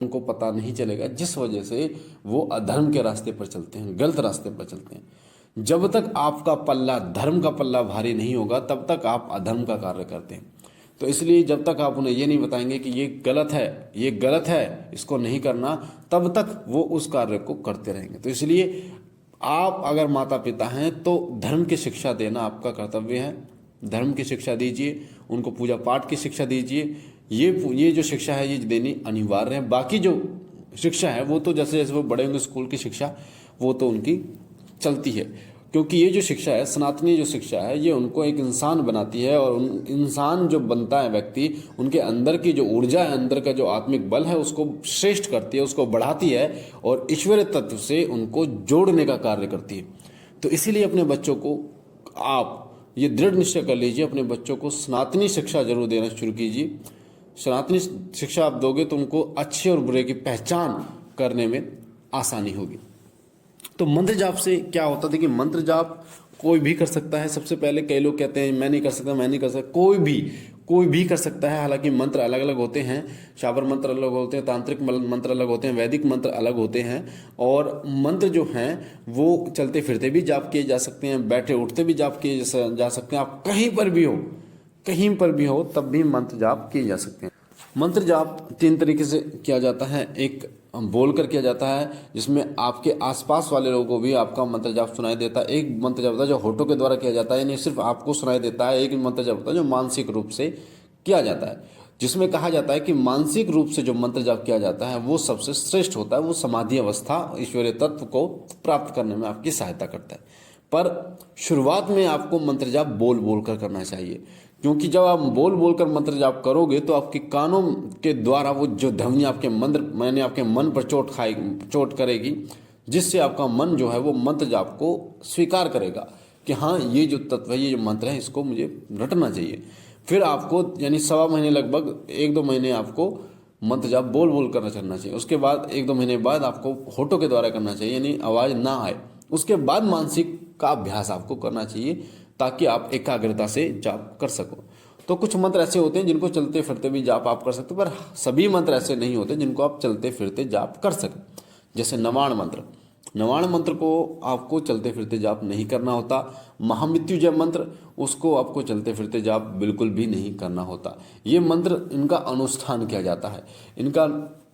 उनको पता नहीं चलेगा, जिस वजह से वो अधर्म के रास्ते पर चलते हैं, गलत रास्ते पर चलते हैं। जब तक आपका पल्ला, धर्म का पल्ला भारी नहीं होगा, तब तक आप अधर्म का कार्य करते हैं। तो इसलिए जब तक आप उन्हें ये नहीं बताएंगे कि ये गलत है, ये गलत है, इसको नहीं करना, तब तक वो उस कार्य को करते रहेंगे। तो इसलिए आप अगर माता पिता हैं तो धर्म की शिक्षा देना आपका कर्तव्य है। धर्म की शिक्षा दीजिए, उनको पूजा पाठ की शिक्षा दीजिए। ये जो शिक्षा है ये देनी अनिवार्य है। बाकी जो शिक्षा है वो तो जैसे जैसे वो बड़े होंगे, स्कूल की शिक्षा वो तो उनकी चलती है, क्योंकि ये जो शिक्षा है, सनातनी जो शिक्षा है, ये उनको एक इंसान बनाती है। और इंसान जो बनता है व्यक्ति, उनके अंदर की जो ऊर्जा है, अंदर का जो आत्मिक बल है, उसको श्रेष्ठ करती है, उसको बढ़ाती है और ईश्वरीय तत्व से उनको जोड़ने का कार्य करती है। तो इसीलिए अपने बच्चों को आप ये दृढ़ निश्चय कर लीजिए, अपने बच्चों को सनातनी शिक्षा जरूर देना शुरू कीजिए। सनातनी शिक्षा आप दोगे तो उनको अच्छे और बुरे की पहचान करने में आसानी होगी। तो मंत्र जाप से क्या होता है? देखिए, मंत्र जाप कोई भी कर सकता है। सबसे पहले कई लोग कहते हैं मैं नहीं कर सकता, मैं नहीं कर सकता। कोई भी कर सकता है। हालांकि मंत्र अलग अलग होते हैं, शाबर मंत्र अलग होते हैं, तांत्रिक मंत्र अलग होते हैं, वैदिक मंत्र अलग होते हैं। और मंत्र जो हैं वो चलते फिरते भी जाप किए जा सकते हैं, बैठे उठते भी जाप किए जा सकते हैं। आप कहीं पर भी हो तब भी मंत्र जाप किए जा सकते हैं। मंत्र जाप 3 तरीके से किया जाता है। एक बोल कर किया जाता है, जिसमें आपके आसपास वाले लोगों को भी आपका मंत्र जाप सुनाई देता है। एक मंत्र जाप होता है जो होठों के द्वारा किया जाता है, यानी सिर्फ आपको सुनाई देता है। एक मंत्र जाप होता है जो मानसिक रूप से किया जाता है, जिसमें कहा जाता है कि मानसिक रूप से जो मंत्र जाप किया जाता है वो सबसे श्रेष्ठ होता है। वो समाधि अवस्था, ईश्वरीय तत्व को प्राप्त करने में आपकी सहायता करता है। पर शुरुआत में आपको मंत्र जाप बोल बोल कर करना चाहिए, क्योंकि जब आप बोल बोल कर मंत्र जाप करोगे तो आपके कानों के द्वारा वो जो ध्वनि आपके आपके मन पर चोट करेगी, जिससे आपका मन जो है वो मंत्र जाप को स्वीकार करेगा कि हाँ, ये जो तत्व है, ये जो मंत्र है, इसको मुझे रटना चाहिए। फिर आपको यानी 1.25 महीने, लगभग 1-2 महीने आपको मंत्र जाप बोल बोल कर चलना चाहिए। उसके बाद 1-2 महीने बाद आपको होठों के द्वारा करना चाहिए, यानी आवाज़ ना आए। उसके बाद मानसिक का अभ्यास आपको करना चाहिए, ताकि आप एकाग्रता से जाप कर सको। तो कुछ मंत्र ऐसे होते हैं जिनको चलते फिरते भी जाप आप कर सकते हो, पर सभी मंत्र ऐसे नहीं होते जिनको आप चलते फिरते जाप कर सकें। जैसे नवाण मंत्र को आपको चलते फिरते जाप नहीं करना होता। महामृत्युंजय मंत्र, उसको आपको चलते फिरते जाप बिल्कुल भी नहीं करना होता। ये मंत्र, इनका अनुष्ठान किया जाता है। इनका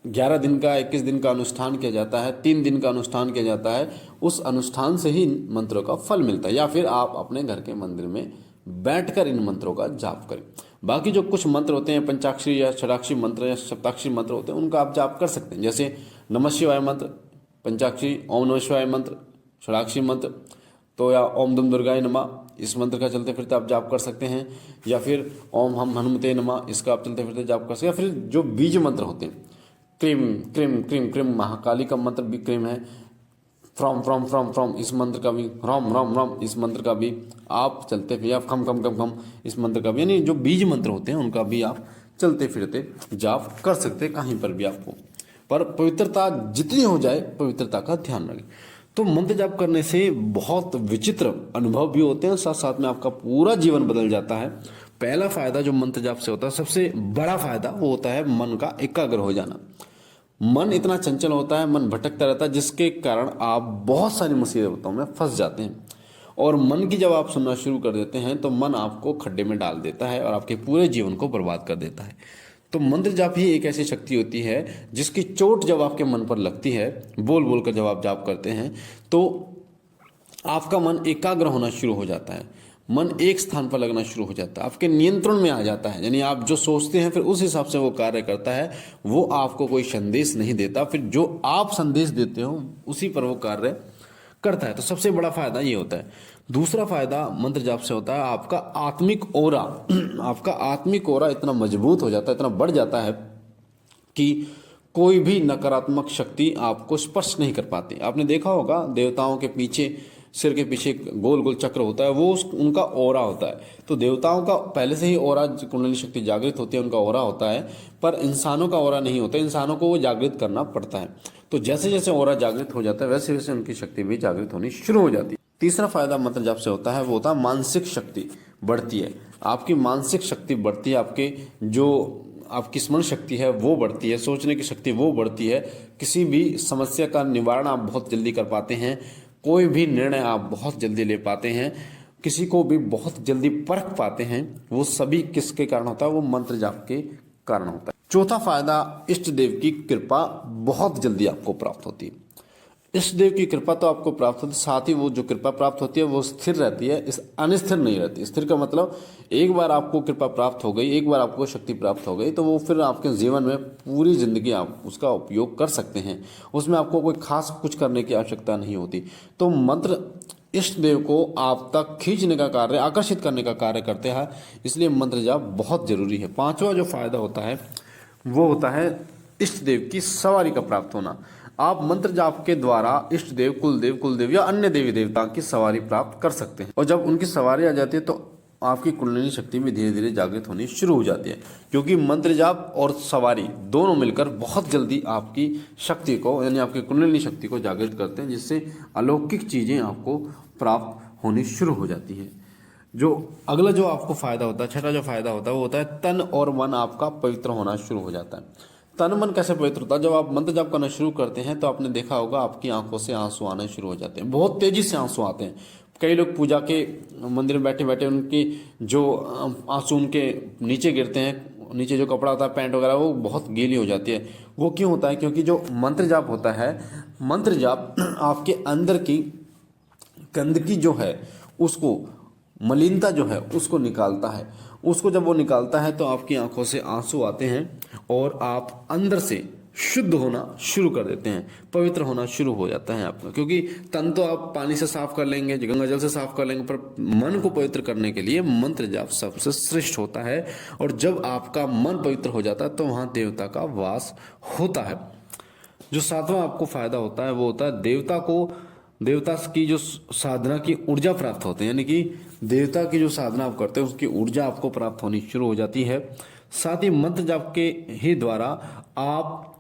11 दिन का, 21 दिन का अनुष्ठान किया जाता है, 3 दिन का अनुष्ठान किया जाता है। उस अनुष्ठान से ही इन मंत्रों का फल मिलता है, या फिर आप अपने घर के मंदिर में बैठकर इन मंत्रों का जाप करें। बाकी जो कुछ मंत्र होते हैं, पंचाक्षरी या षडाक्षरी मंत्र या सप्ताक्षरी मंत्र होते हैं, उनका आप जाप कर सकते हैं। जैसे नमः शिवाय मंत्र, पंचाक्षरी ओम नमः शिवाय मंत्र, षडाक्षरी मंत्र, तो या ओम दुम दुर्गाय नमः, इस मंत्र का चलते फिरते आप जाप कर सकते हैं। या फिर ओम हम हनुमते नमः, इसका आप चलते फिरते जाप कर सकते हैं। या फिर जो बीज मंत्र होते हैं, cream cream cream cream, Mahakali का मंत्र भी क्रीम है। फ्रॉम फ्रॉम फ्रॉम फ्रॉम, इस मंत्र का भी, रॉम रॉम रॉम, इस मंत्र का भी आप चलते फिर, या खम खम खम खम, इस मंत्र का भी, यानी जो बीज मंत्र होते हैं उनका भी आप चलते फिरते जाप कर सकते हैं, कहीं पर भी आपको। पर पवित्रता जितनी हो जाए, पवित्रता का ध्यान रखें। तो मंत्र जाप करने से बहुत विचित्र अनुभव भी होते हैं, साथ साथ में आपका पूरा जीवन बदल जाता है। पहला फायदा जो मंत्र जाप से होता है, सबसे बड़ा फायदा, वो होता है मन का एकाग्र हो जाना। मन इतना चंचल होता है, मन भटकता रहता है, जिसके कारण आप बहुत सारी मुसीबतों में फंस जाते हैं। और मन की जब आप सुनना शुरू कर देते हैं तो मन आपको खड्डे में डाल देता है और आपके पूरे जीवन को बर्बाद कर देता है। तो मंत्र जाप ही एक ऐसी शक्ति होती है जिसकी चोट जब आपके मन पर लगती है, बोल बोल कर जब आप जाप करते हैं, तो आपका मन एकाग्र होना शुरू हो जाता है। मन एक स्थान पर लगना शुरू हो जाता है, आपके नियंत्रण में आ जाता है। यानी आप जो सोचते हैं फिर उस हिसाब से वो कार्य करता है। वो आपको कोई संदेश नहीं देता, फिर जो आप संदेश देते हो उसी पर वो कार्य करता है। तो सबसे बड़ा फायदा ये होता है। दूसरा फायदा मंत्र जाप से होता है आपका आत्मिक ओरा। आपका आत्मिक ओरा इतना मजबूत हो जाता है, इतना बढ़ जाता है कि कोई भी नकारात्मक शक्ति आपको स्पर्श नहीं कर पाती। आपने देखा होगा, देवताओं के पीछे, सिर के पीछे गोल गोल चक्र होता है, वो उनका ओरा होता है। तो देवताओं का पहले से ही ओरा, कुंडली शक्ति जागृत होती है, उनका ओरा होता है। पर इंसानों का ओरा नहीं होता, इंसानों को वो जागृत करना पड़ता है। तो जैसे जैसे ओरा जागृत हो जाता है, वैसे वैसे उनकी शक्ति भी जागृत होनी शुरू हो जाती है। तीसरा फायदा मंत्र जाप से होता है, वो होता है मानसिक शक्ति बढ़ती है। आपकी मानसिक शक्ति बढ़ती है, आपके जो आपकी स्मरण शक्ति है वो बढ़ती है, सोचने की शक्ति वो बढ़ती है, किसी भी समस्या का निवारण आप बहुत जल्दी कर पाते हैं, कोई भी निर्णय आप बहुत जल्दी ले पाते हैं, किसी को भी बहुत जल्दी परख पाते हैं। वो सभी किसके कारण होता है? वो मंत्र जाप के कारण होता है। चौथा फायदा, इष्ट देव की कृपा बहुत जल्दी आपको प्राप्त होती है। इष्ट देव की कृपा तो आपको प्राप्त होती है, साथ ही वो जो कृपा प्राप्त होती है वो स्थिर रहती है, इस अनिस्थिर नहीं रहती। स्थिर का मतलब एक बार आपको कृपा प्राप्त हो गई, एक बार आपको शक्ति प्राप्त हो गई तो वो फिर आपके जीवन में पूरी जिंदगी आप उसका उपयोग कर सकते हैं, उसमें आपको कोई खास कुछ करने की आवश्यकता नहीं होती। तो मंत्र इष्ट देव को आप तक खींचने का कार्य, आकर्षित करने का कार्य करते हैं, इसलिए मंत्र जाप बहुत जरूरी है। पांचवा जो फायदा होता है वो होता है इष्ट देव की सवारी का प्राप्त होना। आप मंत्र जाप के द्वारा इष्ट देव, कुलदेव या अन्य देवी देवताओं की सवारी प्राप्त कर सकते हैं, और जब उनकी सवारी आ जाती है तो आपकी कुंडलिनी शक्ति भी धीरे धीरे जागृत होनी शुरू हो जाती है, क्योंकि मंत्र जाप और सवारी दोनों मिलकर बहुत जल्दी आपकी शक्ति को, यानी आपकी कुंडलिनी शक्ति को जागृत करते हैं, जिससे अलौकिक चीजें आपको प्राप्त होनी शुरू हो जाती है। जो अगला जो आपको फायदा होता है, छठा जो फायदा होता है वो होता है तन और मन आपका पवित्र होना शुरू हो जाता है। तन मन कैसे पवित्र होता है? जब आप मंत्र जाप करना शुरू करते हैं तो आपने देखा होगा आपकी आंखों से आंसू आने शुरू हो जाते हैं, बहुत तेजी से आंसू आते हैं। कई लोग पूजा के मंदिर में बैठे बैठे उनकी जो आंसू उनके नीचे गिरते हैं, नीचे जो कपड़ा होता है, पैंट वगैरह, वो बहुत गीली हो जाती है। वो क्यों होता है? क्योंकि जो मंत्र जाप होता है, मंत्र जाप आपके अंदर की गंदगी जो है, उसको, मलिनता जो है उसको निकालता है। उसको जब वो निकालता है तो आपकी आंखों से आंसू आते हैं और आप अंदर से शुद्ध होना शुरू कर देते हैं, पवित्र होना शुरू हो जाता है आपका। क्योंकि तन तो आप पानी से साफ कर लेंगे, गंगा जल से साफ कर लेंगे, पर मन को पवित्र करने के लिए मंत्र जाप सबसे श्रेष्ठ होता है। और जब आपका मन पवित्र हो जाता है तो वहां देवता का वास होता है। जो सातवां आपको फायदा होता है वो होता है देवता की जो साधना की ऊर्जा प्राप्त होते हैं, यानी कि देवता की जो साधना आप करते हैं उसकी ऊर्जा आपको प्राप्त होनी शुरू हो जाती है। साथ ही मंत्र जाप के ही द्वारा आप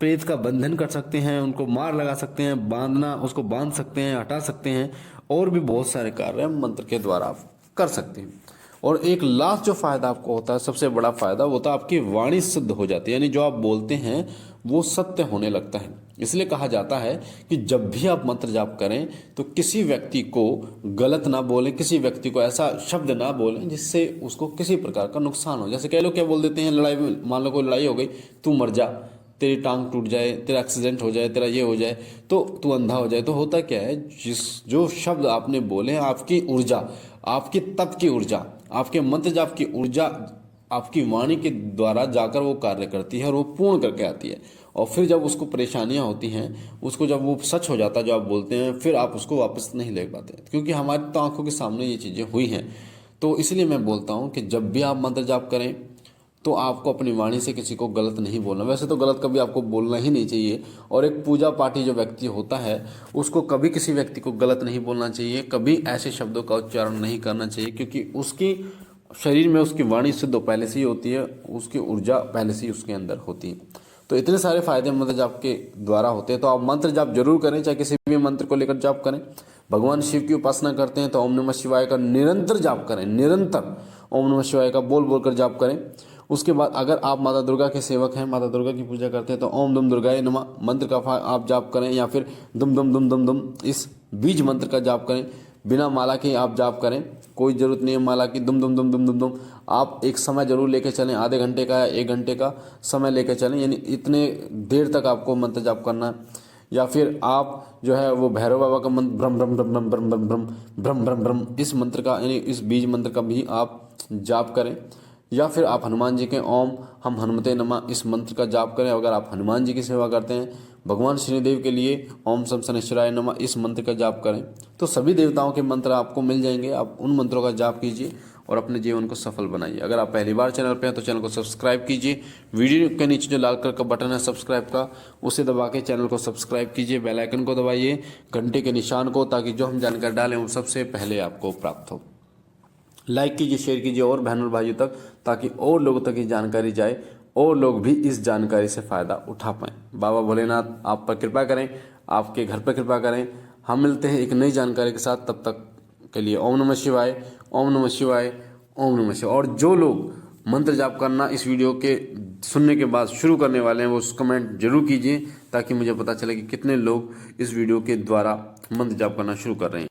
प्रेत का बंधन कर सकते हैं, उनको मार लगा सकते हैं, बांधना, उसको बांध सकते हैं, हटा सकते हैं, और भी बहुत सारे कार्य मंत्र के द्वारा आप कर सकते हैं। और एक लास्ट जो फायदा आपको होता है, सबसे बड़ा फायदा, वो होता है आपकी वाणी सिद्ध हो जाती है, यानी जो आप बोलते हैं वो सत्य होने लगता है। इसलिए कहा जाता है कि जब भी आप मंत्र जाप करें तो किसी व्यक्ति को गलत ना बोलें, किसी व्यक्ति को ऐसा शब्द ना बोलें जिससे उसको किसी प्रकार का नुकसान हो। जैसे कई लोग क्या बोल देते हैं लड़ाई में, मान लो कोई लड़ाई हो गई, तू मर जा, तेरी टांग टूट जाए, तेरा एक्सीडेंट हो जाए, तेरा ये हो जाए, तो तू अंधा हो जाए। तो होता क्या है, जो शब्द आपने बोले, आपकी ऊर्जा, आपकी तप की ऊर्जा, आपके मंत्र जाप की ऊर्जा आपकी वाणी के द्वारा जाकर वो कार्य करती है और वो पूर्ण करके आती है। और फिर जब उसको परेशानियां होती हैं, उसको जब वो सच हो जाता है जो आप बोलते हैं, फिर आप उसको वापस नहीं ले पाते, क्योंकि हमारी तो आंखों के सामने ये चीज़ें हुई हैं। तो इसलिए मैं बोलता हूँ कि जब भी आप मंत्र जाप करें तो आपको अपनी वाणी से किसी को गलत नहीं बोलना। वैसे तो गलत कभी आपको बोलना ही नहीं चाहिए, और एक पूजा पाठी जो व्यक्ति होता है उसको कभी किसी व्यक्ति को गलत नहीं बोलना चाहिए, कभी ऐसे शब्दों का उच्चारण नहीं करना चाहिए, क्योंकि उसकी शरीर में उसकी वाणी सिद्ध पहले से ही होती है, उसकी ऊर्जा पहले से ही उसके अंदर होती है। तो इतने सारे फायदे मंत्र जाप के द्वारा होते हैं। तो आप मंत्र जाप जरूर करें, चाहे किसी भी मंत्र को लेकर जाप करें। भगवान शिव की उपासना करते हैं तो ओम नमः शिवाय का निरंतर जाप करें, निरंतर ओम नमः शिवाय का बोल बोल कर जाप करें। उसके बाद अगर आप माता दुर्गा के सेवक हैं, माता दुर्गा की पूजा करते हैं, तो ओम दुम दुर्गाय नमः मंत्र का आप जाप करें, या फिर दुम दुम दुम दुम दुम इस बीज मंत्र का जाप करें। बिना माला के आप जाप करें, कोई जरूरत नहीं है माला की। दुम दुम दुम दुम दुम दुम आप एक समय जरूर लेके चलें, आधे घंटे का या 1 घंटे का समय लेके चलें, यानी इतने देर तक आपको मंत्र जाप करना है। या फिर आप जो है वो भैरव बाबा का मंत्र ब्रह्म ब्रह्म ब्रह्म ब्रह्म ब्रह्म ब्रह्म ब्रह्म ब्रह्म ब्रह्म इस मंत्र का, यानी इस बीज मंत्र का भी आप जाप करें। या फिर आप हनुमान जी के ओम हम हनुमते नमः इस मंत्र का जाप करें। अगर आप हनुमान जी की सेवा करते हैं, भगवान शनिदेव के लिए ओम शम शनिश्चराय नमः इस मंत्र का जाप करें। तो सभी देवताओं के मंत्र आपको मिल जाएंगे, आप उन मंत्रों का जाप कीजिए और अपने जीवन को सफल बनाइए। अगर आप पहली बार चैनल पे हैं तो चैनल को सब्सक्राइब कीजिए। वीडियो के नीचे जो लाल कलर का बटन है सब्सक्राइब का, उसे दबा के चैनल को सब्सक्राइब कीजिए। बेल आइकन को दबाइए, घंटे के निशान को, ताकि जो हम जानकारी डालें वो सबसे पहले आपको प्राप्त हो। लाइक कीजिए, शेयर कीजिए और बहनों और भाइयों तक, ताकि और लोगों तक ये जानकारी जाए और लोग भी इस जानकारी से फ़ायदा उठा पाएँ। बाबा भोलेनाथ आप पर कृपा करें, आपके घर पर कृपा करें। हम मिलते हैं एक नई जानकारी के साथ, तब तक के लिए ओम नमः शिवाय, ओम नमः शिवाय, ओम नमः शिवाय। और जो लोग मंत्र जाप करना इस वीडियो के सुनने के बाद शुरू करने वाले हैं वो कमेंट जरूर कीजिए, ताकि मुझे पता चले कि कितने लोग इस वीडियो के द्वारा मंत्र जाप करना शुरू कर रहे हैं।